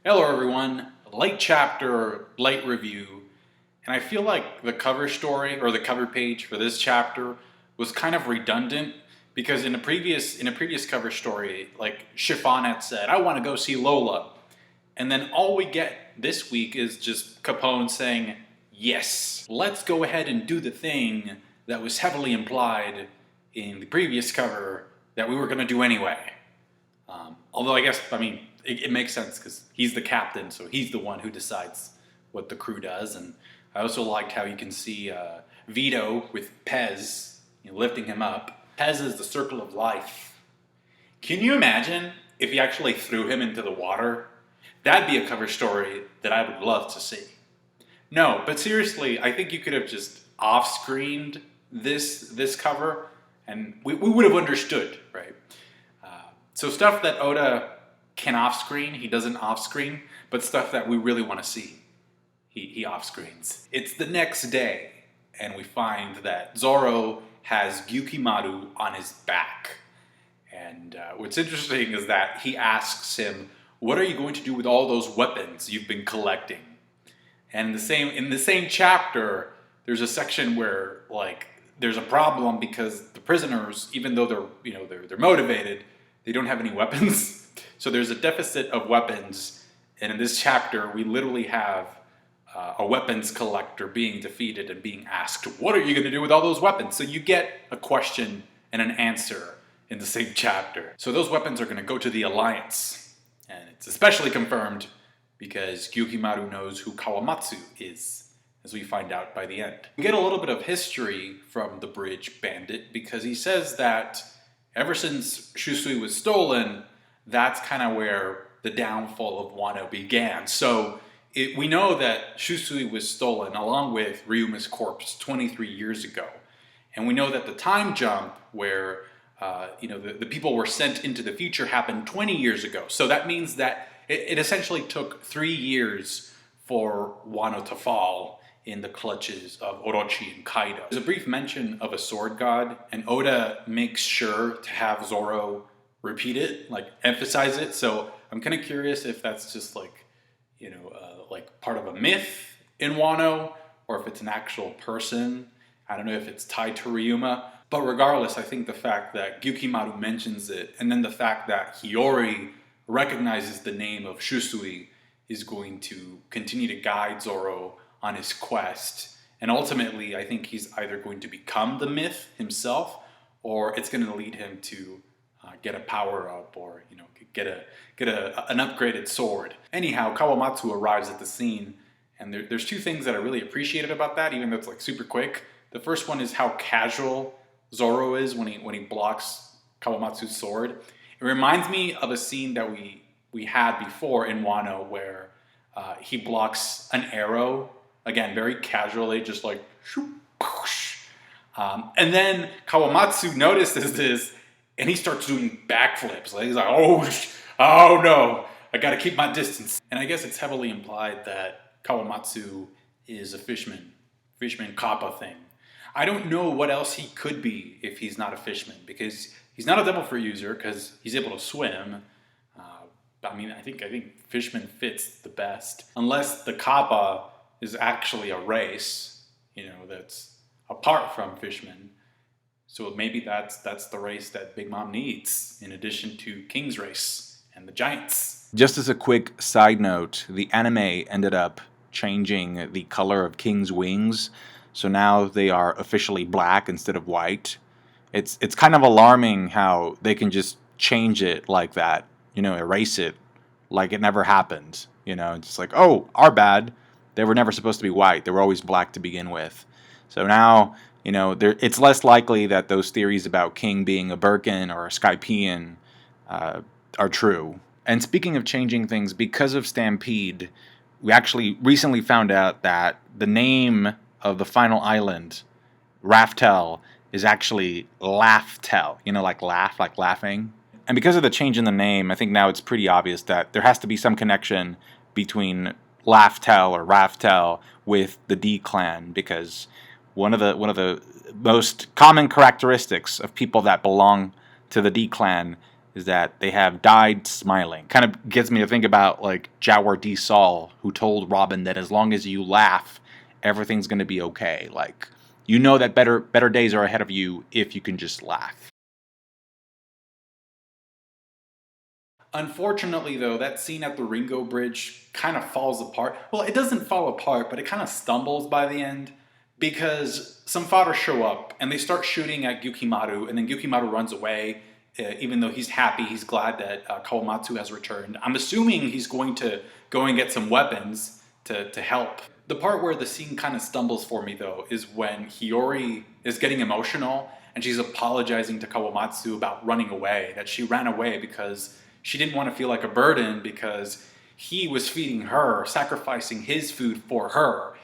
Hello everyone, late chapter, late review, and I feel like the cover story or the cover page for this chapter was kind of redundant because in a previous cover story, like Chiffon had said, I want to go see Lola. And then all we get this week is just Capone saying, yes, let's go ahead and do the thing that was heavily implied in the previous cover that we were going to do anyway. Although it makes sense because he's the captain, so he's the one who decides what the crew does. And I also liked how you can see Vito with Pez, lifting him up. Pez is the circle of life. Can you imagine if he actually threw him into the water? That'd be a cover story that I would love to see. No, but seriously, I think you could have just off-screened this cover, and we would have understood, right? So stuff that Oda can off-screen, he doesn't off-screen, but stuff that we really want to see, he off-screens. It's the next day, and we find that Zoro has Gyukimaru on his back. And what's interesting is that he asks him, what are you going to do with all those weapons you've been collecting? And in the same chapter, there's a section where there's a problem because the prisoners, even though they're motivated, they don't have any weapons. So there's a deficit of weapons, and in this chapter, we literally have a weapons collector being defeated and being asked, what are you going to do with all those weapons? So you get a question and an answer in the same chapter. So those weapons are going to go to the Alliance, and it's especially confirmed because Gyukimaru knows who Kawamatsu is, as we find out by the end. We get a little bit of history from the Bridge Bandit because he says that ever since Shusui was stolen, that's kind of where the downfall of Wano began. So we know that Shusui was stolen along with Ryuma's corpse 23 years ago. And we know that the time jump where the people were sent into the future happened 20 years ago. So that means that it essentially took 3 years for Wano to fall in the clutches of Orochi and Kaido. There's a brief mention of a sword god, and Oda makes sure to have Zoro repeat it, emphasize it. So I'm kind of curious if that's just part of a myth in Wano, or if it's an actual person. I don't know if it's tied to Ryuma. But regardless, I think the fact that Gyukimaru mentions it, and then the fact that Hiyori recognizes the name of Shusui, is going to continue to guide Zoro on his quest. And ultimately, I think he's either going to become the myth himself, or it's going to lead him to get a power-up, or get an upgraded sword. Anyhow, Kawamatsu arrives at the scene, and there's two things that I really appreciated about that, even though it's super quick. The first one is how casual Zoro is when he blocks Kawamatsu's sword. It reminds me of a scene that we had before in Wano where he blocks an arrow, again, very casually, just like shoop, whoosh. And then Kawamatsu notices this, and he starts doing backflips. He's like, oh no, I gotta keep my distance. And I guess it's heavily implied that Kawamatsu is a fishman kappa thing. I don't know what else he could be if he's not a fishman, because he's not a devil fruit user because he's able to swim. I think fishman fits the best, unless the kappa is actually a race, that's apart from fishmen. So maybe that's the race that Big Mom needs, in addition to King's race and the Giants. Just as a quick side note, the anime ended up changing the color of King's wings, so now they are officially black instead of white. It's kind of alarming how they can just change it like that, erase it like it never happened. It's just like, oh, our bad. They were never supposed to be white. They were always black to begin with. So now, it's less likely that those theories about King being a Birkin or a Skypean are true. And speaking of changing things, because of Stampede, we actually recently found out that the name of the final island, Raftel, is actually Laugh-Tel. Like laugh, like laughing. And because of the change in the name, I think now it's pretty obvious that there has to be some connection between Laugh-Tel or Raftel with the D clan, because one of the most common characteristics of people that belong to the D clan is that they have died smiling. Kind of gets me to think about like Jawar D. Saul, who told Robin that as long as you laugh, everything's going to be okay. Like, you know that better days are ahead of you if you can just laugh. Unfortunately, though, that scene at the Ringo Bridge kind of falls apart. Well, it doesn't fall apart, but it kind of stumbles by the end because some fighters show up and they start shooting at Gyukimaru, and then Gyukimaru runs away. Even though he's happy, he's glad that Kawamatsu has returned. I'm assuming he's going to go and get some weapons to help. The part where the scene kind of stumbles for me, though, is when Hiyori is getting emotional and she's apologizing to Kawamatsu about running away, that she ran away because she didn't want to feel like a burden because he was feeding her, sacrificing his food for her.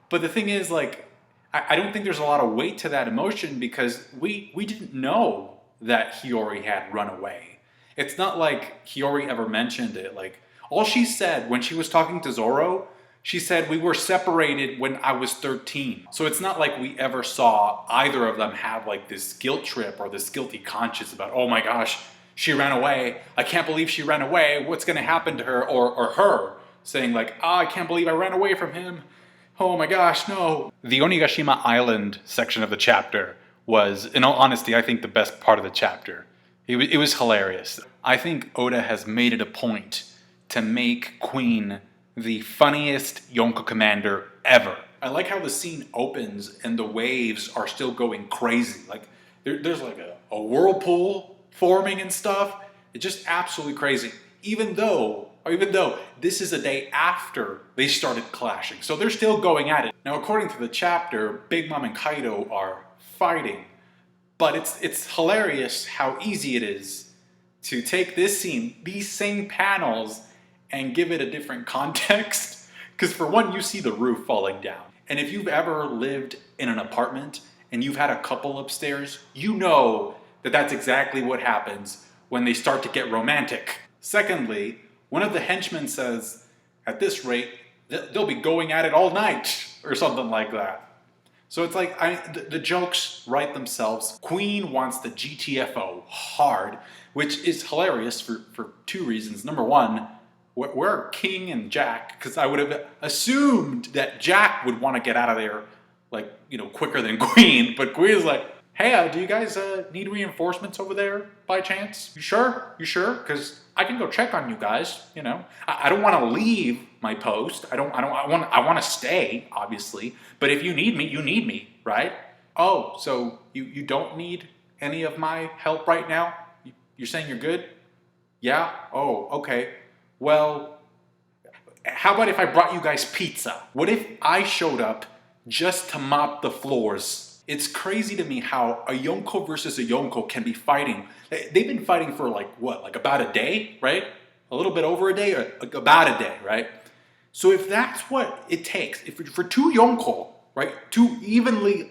But the thing is, like, I don't think there's a lot of weight to that emotion because we didn't know that Hiyori had run away. It's not like Hiyori ever mentioned it. Like, all she said when she was talking to Zoro, she said, we were separated when I was 13. So it's not like we ever saw either of them have like this guilt trip or this guilty conscience about, oh my gosh, she ran away. I can't believe she ran away. What's going to happen to her? Or her saying like, I can't believe I ran away from him. Oh my gosh, no. The Onigashima Island section of the chapter was, in all honesty, I think the best part of the chapter. It was hilarious. I think Oda has made it a point to make Queen the funniest Yonko commander ever. I like how the scene opens and the waves are still going crazy. Like, there's like a whirlpool forming and stuff. It's just absolutely crazy. Even though this is a day after they started clashing. So they're still going at it. Now, according to the chapter, Big Mom and Kaido are fighting. But it's hilarious how easy it is to take this scene, these same panels, and give it a different context. Because for one, you see the roof falling down. And if you've ever lived in an apartment and you've had a couple upstairs, you know that that's exactly what happens when they start to get romantic. Secondly, one of the henchmen says, at this rate, they'll be going at it all night, or something like that. So it's like, the jokes write themselves. Queen wants the GTFO hard, which is hilarious for two reasons. Number one, where are King and Jack? Because I would have assumed that Jack would want to get out of there, like, quicker than Queen. But Queen is like, hey, do you guys need reinforcements over there by chance? You sure? Because I can go check on you guys. I don't want to leave my post. I want to stay, obviously. But if you need me, right? Oh, so you don't need any of my help right now? You're saying you're good? Yeah? Oh, okay. Well, how about if I brought you guys pizza? What if I showed up just to mop the floors? It's crazy to me how a Yonko versus a Yonko can be fighting. They've been fighting for like about a day, right? A little bit over a day, or about a day, right? So if that's what it takes, if for two Yonko, right, two evenly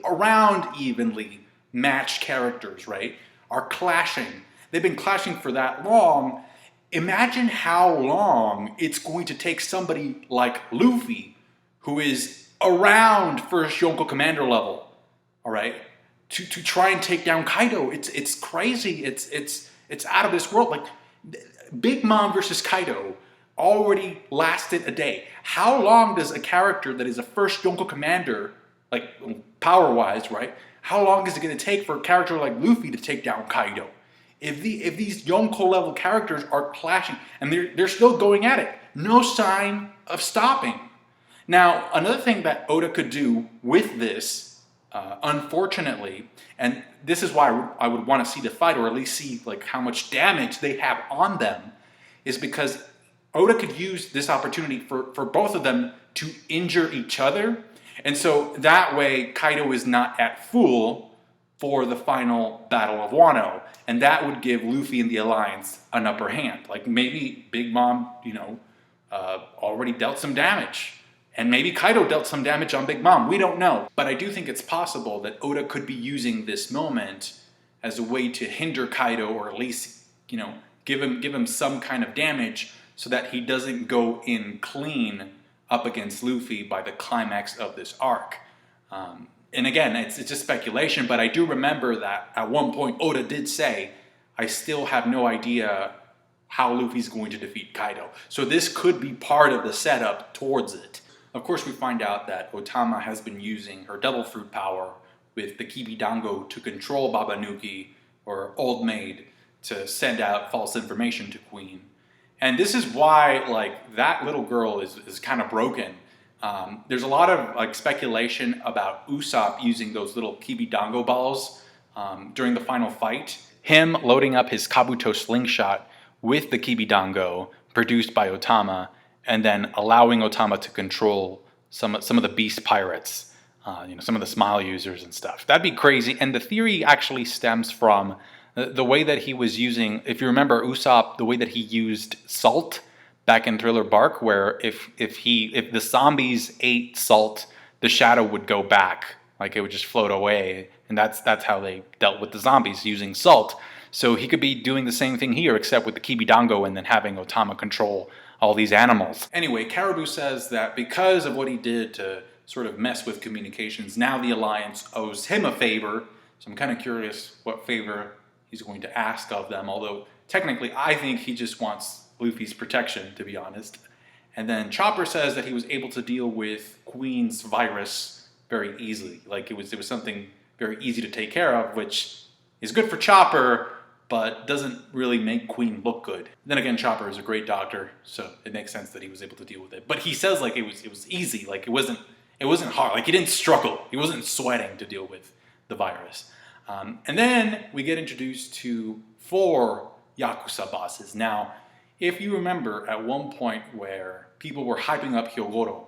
matched characters, right, are clashing. They've been clashing for that long. Imagine how long it's going to take somebody like Luffy, who is around first Yonko commander level, all right, to try and take down Kaido. It's crazy. It's out of this world. Like, Big Mom versus Kaido already lasted a day. How long does a character that is a first Yonko commander, like power-wise, right? How long is it going to take for a character like Luffy to take down Kaido? If these Yonko level characters are clashing and they're still going at it, no sign of stopping. Now, another thing that Oda could do with this, unfortunately, and this is why I would want to see the fight, or at least see like how much damage they have on them, is because Oda could use this opportunity for both of them to injure each other. And so that way Kaido is not at full for the final Battle of Wano. And that would give Luffy and the Alliance an upper hand. Like, maybe Big Mom, already dealt some damage. And maybe Kaido dealt some damage on Big Mom. We don't know. But I do think it's possible that Oda could be using this moment as a way to hinder Kaido, or at least, give him some kind of damage so that he doesn't go in clean up against Luffy by the climax of this arc. And again, it's just speculation, but I do remember that at one point Oda did say, I still have no idea how Luffy's going to defeat Kaido. So this could be part of the setup towards it. Of course, we find out that Otama has been using her double fruit power with the Kibidango to control Babanuki, or Old Maid, to send out false information to Queen. And this is why, like, that little girl is kind of broken. There's a lot of like speculation about Usopp using those little Kibidango balls during the final fight. Him loading up his Kabuto slingshot with the Kibidango produced by Otama, and then allowing Otama to control some of the beast pirates, some of the smile users and stuff. That'd be crazy. And the theory actually stems from the way that he was using, if you remember Usopp, the way that he used salt back in Thriller Bark, where if the zombies ate salt, the shadow would go back, like it would just float away. And that's how they dealt with the zombies, using salt. So he could be doing the same thing here, except with the Kibidango, and then having Otama control all these animals. Anyway, Caribou says that because of what he did to sort of mess with communications, now the Alliance owes him a favor. So I'm kind of curious what favor he's going to ask of them, although technically I think he just wants Luffy's protection, to be honest. And then Chopper says that he was able to deal with Queen's virus very easily. Like it was something very easy to take care of, which is good for Chopper, but doesn't really make Queen look good. Then again, Chopper is a great doctor, so it makes sense that he was able to deal with it. But he says like it was easy, like it wasn't hard, like he didn't struggle, he wasn't sweating to deal with the virus. And then we get introduced to 4 Yakuza bosses. Now, if you remember at one point where people were hyping up Hyogoro,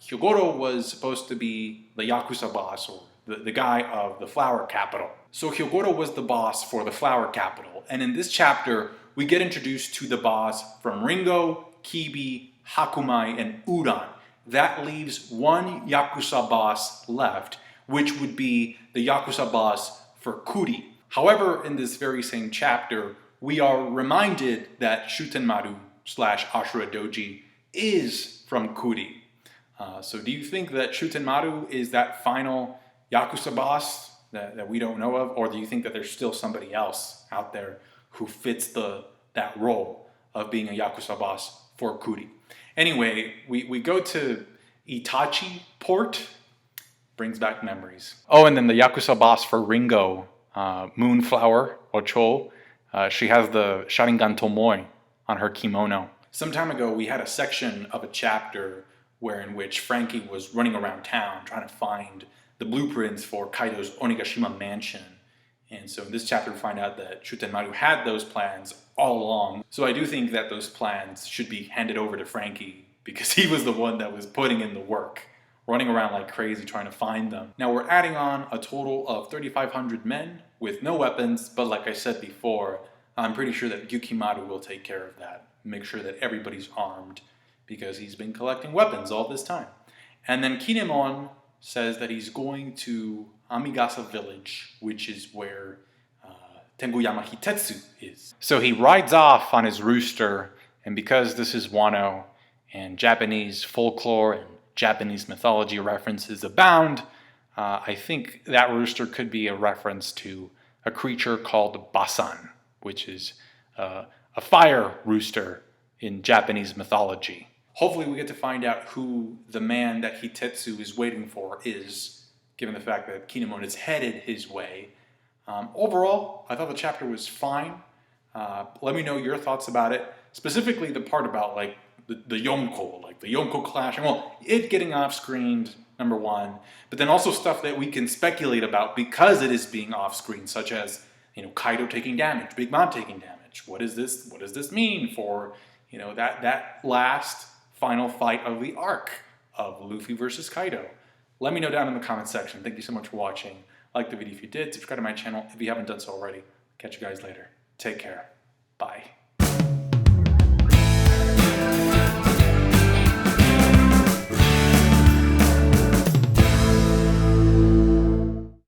Hyogoro was supposed to be the Yakuza boss, or the guy of the flower capital. So Hyogoro was the boss for the flower capital. And in this chapter, we get introduced to the boss from Ringo, Kibi, Hakumai, and Uran. That leaves 1 Yakuza boss left, which would be the Yakuza boss for Kuri. However, in this very same chapter, we are reminded that Shutenmaru / Ashura Doji is from Kuri. So do you think that Shutenmaru is that final Yakuza boss that we don't know of? Or do you think that there's still somebody else out there who fits that role of being a Yakuza boss for Kuri? Anyway, we go to Itachi Port. Brings back memories. Oh, and then the Yakuza boss for Ringo, Moonflower, Ocho. She has the Sharingan Tomoe on her kimono. Some time ago, we had a section of a chapter in which Frankie was running around town trying to find the blueprints for Kaido's Onigashima mansion. And so in this chapter, we find out that Shutenmaru had those plans all along. So I do think that those plans should be handed over to Frankie, because he was the one that was putting in the work, running around like crazy trying to find them. Now we're adding on a total of 3,500 men with no weapons, but like I said before, I'm pretty sure that Gyukimaru will take care of that. Make sure that everybody's armed, because he's been collecting weapons all this time. And then Kinemon says that he's going to Amigasa village, which is where Tenguyama Hitetsu is. So he rides off on his rooster, and because this is Wano and Japanese folklore and Japanese mythology references abound, I think that rooster could be a reference to a creature called Basan, which is a fire rooster in Japanese mythology. Hopefully we get to find out who the man that Hitetsu is waiting for is, given the fact that Kinemon is headed his way. Overall, I thought the chapter was fine. Let me know your thoughts about it. Specifically the part about like the Yonko, like the Yonko clashing. Well, it getting off-screened, number one, but then also stuff that we can speculate about because it is being off-screen, such as, Kaido taking damage, Big Mom taking damage. What does this mean for, that last final fight of the arc of Luffy versus Kaido? Let me know down in the comment section. Thank you so much for watching. Like the video if you did. Subscribe to my channel if you haven't done so already. Catch you guys later. Take care. Bye.